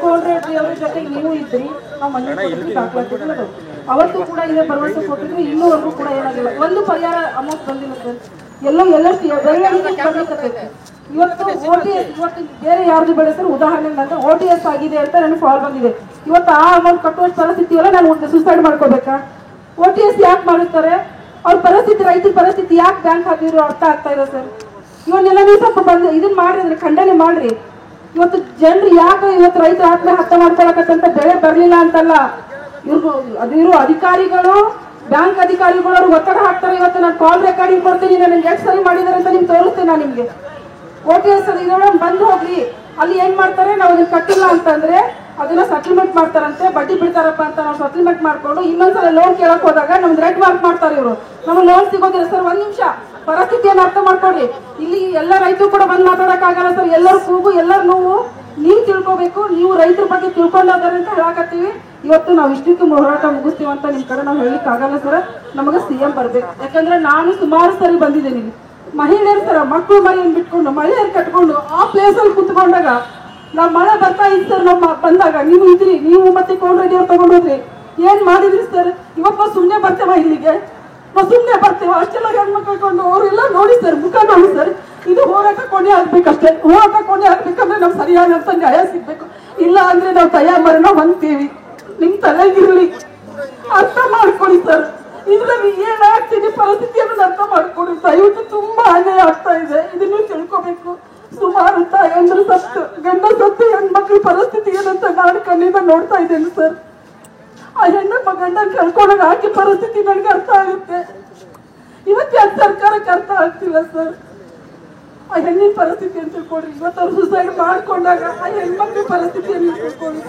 ಕೋಲ್ ರೆಡ್ಡಿ ಅವ್ರ ಜೊತೆಗೆ ನೀವು ಇದ್ರಿ, ನಾವು ಮನೆ ದಾಖಲಾತಿಗಳು ಅವತ್ತು ಕೂಡ ಇದೇ ಭರವಸೆ ಕೊಟ್ಟಿದ್ರು. ಇನ್ನೂವರೆಗೂ ಕೂಡ ಏನಾಗಿಲ್ಲ, ಒಂದು ಪರಿಹಾರ ಅಮೌಂಟ್ ಬಂದಿಲ್ಲ ಸರ್. ಎಲ್ಲಷ್ಟು ಬೆಳವಣಿಗೆ ಬರ್ಲಿಕ್ಕೆ ಇವತ್ತು OTS ಇವತ್ತು ಬೇರೆ ಯಾರ್ದು ಬೇಡ ಸರ್. ಉದಾಹರಣೆ ಅಂತ OTS ಆಗಿದೆ ಅಂತ ನನಗೆ ಕಾಲ್ ಬಂದಿದೆ. ಇವತ್ತು ಆ ಅಮೌಂಟ್ ಕಟ್ಟುವಷ್ಟು ಪರಿಸ್ಥಿತಿ ಇಲ್ಲ, ನಾನು ಸುಸೈಡ್ ಮಾಡ್ಕೋಬೇಕಾ? OTS ಯಾಕೆ ಮಾಡುತ್ತಾರೆ? ಅವ್ರ ಪರಿಸ್ಥಿತಿ, ರೈತರ ಪರಿಸ್ಥಿತಿ ಯಾಕೆ ಬ್ಯಾಂಕ್ ಹಾಕಿದ್ರು ಅರ್ಥ ಆಗ್ತಾ ಇದೆ ಸರ್. ಇವನ್ನೆಲ್ಲ ನೀವು ಸ್ವಲ್ಪ ಬಂದು ಇದನ್ನ ಮಾಡ್ರಿ, ಅಂದ್ರೆ ಖಂಡನೆ ಮಾಡ್ರಿ. ಇವತ್ತು ಜನರು ಯಾಕೆ ಇವತ್ತು ರೈತರ ಆತ್ಮಹತ್ಯೆ ಮಾಡ್ಕೊಳಕತ್ತಂತ ಬೆಳೆ ಬರ್ಲಿಲ್ಲ ಅಂತಲ್ಲ, ಇವ್ರು ಅಧಿಕಾರಿಗಳು, ಬ್ಯಾಂಕ್ ಅಧಿಕಾರಿಗಳು ಅವ್ರು ಒತ್ತಡ ಹಾಕ್ತಾರೆ. ಇವತ್ತು ನಾನು ಕಾಲ್ ರೆಕಾರ್ಡಿಂಗ್ ಕೊಡ್ತೀನಿ, ನನಗೆ ಎಷ್ಟು ಸರಿ ಮಾಡಿದಾರೆ ಅಂತ ನಿಮ್ಗೆ ತೋರಿಸ್ತೇನೆ ನಾನು ನಿಮ್ಗೆ. OTS ಇದರೊಳಗೆ ಬಂದು ಹೋಗ್ರಿ. ಅಲ್ಲಿ ಏನ್ ಮಾಡ್ತಾರೆ, ನಾವು ಅದನ್ನ ಕಟ್ಟಿಲ್ಲ ಅಂತಂದ್ರೆ ಅದನ್ನ ಸೆಟಲ್ಮೆಂಟ್ ಮಾಡ್ತಾರಂತೆ, ಬಡ್ಡಿ ಬಿಡ್ತಾರಪ್ಪ ಅಂತ ನಾವು ಸೆಟಲ್ಮೆಂಟ್ ಮಾಡ್ಕೊಂಡು ಇನ್ನೊಂದ್ಸಲ ಲೋನ್ ಕೇಳಕ್ ಹೋದಾಗ ನಮ್ಗೆ ರೆಡ್ ಮಾರ್ಕ್ ಮಾಡ್ತಾರೆ ಇವರು, ನಮ್ಗೆ ಲೋನ್ ಸಿಗೋದಿಲ್ಲ ಸರ್. ಒಂದ್ ನಿಮಿಷ ಪರಿಸ್ಥಿತಿಯನ್ನು ಅರ್ಥ ಮಾಡ್ಕೊಡ್ರಿ. ಇಲ್ಲಿ ಎಲ್ಲ ರೈತರು ಕೂಡ ಬಂದು ಮಾತಾಡಕ್ ಆಗಲ್ಲ ಸರ್. ಎಲ್ಲರೂ ಕೂಗು, ಎಲ್ಲರೂ ನೋವು ನೀವು ತಿಳ್ಕೊಬೇಕು. ನೀವು ರೈತರ ಬಗ್ಗೆ ತಿಳ್ಕೊಂಡಾರೆ ಅಂತ ಹೇಳಕತ್ತೀವಿ. ಇವತ್ತು ನಾವು ಇಷ್ಟಕ್ಕೆ ಹೋರಾಟ ಮುಗಿಸ್ತೀವಿ ಅಂತ ನಿಮ್ ಕಡೆ ನಾವು ಹೇಳಲಿಕ್ಕೆ ಆಗಲ್ಲ ಸರ್. ನಮಗೆ CM ಬರ್ಬೇಕು. ಯಾಕಂದ್ರೆ ನಾನು ಸುಮಾರು ಸರಿ ಬಂದಿದ್ದೇನೆ. ಮಹಿಳೆಯರು ಸರ್, ಮಕ್ಕಳು ಮನೆಯನ್ನು ಬಿಟ್ಕೊಂಡು ಮಹಿಳೆಯರು ಕಟ್ಕೊಂಡು ಆ ಪ್ಲೇಸಲ್ಲಿ ಕುತ್ಕೊಂಡಾಗ ನಾವು ಮಳೆ ಬರ್ತಾ ಇತ್ತು ಸರ್. ನಮ್ಮ ಬಂದಾಗ ನೀವು ಇದ್ರಿ, ನೀವು ಮತ್ತೆ ಕೋಲ್ರೆಡ್ಡಿ ಅವ್ರು ತಗೊಂಡೋದ್ರಿ, ಏನ್ ಮಾಡಿದ್ರಿ ಸರ್? ಇವತ್ತು ನಾವು ಸುಮ್ಮನೆ ಬರ್ತೇವ ಇಲ್ಲಿಗೆ? ನಾವು ಸುಮ್ಮನೆ ಬರ್ತೇವ? ಅಷ್ಟೆಲ್ಲ ಹೆಣ್ಮಕ್ಳು ಕಟ್ಕೊಂಡು ಅವರೆಲ್ಲ ನೋಡಿ ಸರ್, ಮುಖ ನೋಡಿ ಸರ್. ಇದು ಹೋರಾಟ ಕೊನೆ ಆಗ್ಬೇಕಷ್ಟೇ. ಹೋರಾಟ ಕೊನೆ ಆಗ್ಬೇಕಂದ್ರೆ ನಾವು ಸರಿಯಾದಂತ ನ್ಯಾಯ ಸಿಗ್ಬೇಕು. ಇಲ್ಲ ಅಂದ್ರೆ ನಾವು ತಯಾರು ಮರಣ ಹೊಂದ್ತೀವಿ. ನಿಮ್ ತಲೆಗಿರ್ಲಿ, ಅರ್ಥ ಮಾಡ್ಕೊಳ್ಳಿ ಸರ್. ಇದ್ರಲ್ಲಿ ಏನಾಗ್ತಿದೆ ಪರಿಸ್ಥಿತಿಯನ್ನು ಅರ್ಥ ಮಾಡ್ಕೊಡಿ. ದಯವಿಟ್ಟು ತುಂಬಾ ಅನ್ಯಾಯ ಆಗ್ತಾ ಇದೆ, ಇದನ್ನು ತಿಳ್ಕೊಬೇಕು. ಸುಮಾರು ತಾಯಂದ್ರು ಸತ್ತು, ಗಂಡ ಸತ್ತು, ಹೆಣ್ಮಕ್ಳ ಪರಿಸ್ಥಿತಿ ಏನಂತ ನಾನು ಕಣ್ಣಿಂದ ನೋಡ್ತಾ ಇದ್ದೇನೆ ಸರ್. ಆ ಹೆಣ್ಣಪ್ಪ ಗಂಡ ಕಳ್ಕೊಂಡಾಗ ಆಕೆ ಪರಿಸ್ಥಿತಿ ನನಗೆ ಅರ್ಥ ಆಗುತ್ತೆ. ಇವತ್ತು ಯಾಕೆ ಸರ್ಕಾರಕ್ಕೆ ಅರ್ಥ ಆಗ್ತಿಲ್ಲ ಸರ್? ಆ ಹೆಣ್ಣಿನ ಪರಿಸ್ಥಿತಿ ಅಂತ ತಿಳ್ಕೊಡ್ರಿ. ಇವತ್ತು ಅವ್ರು ಸುಸೈಡ್ ಮಾಡ್ಕೊಂಡಾಗ ಆ ಹೆಣ್ಮಕ್ಳ ಪರಿಸ್ಥಿತಿಯನ್ನು ತಿಳ್ಕೊಳ್ಳಿ.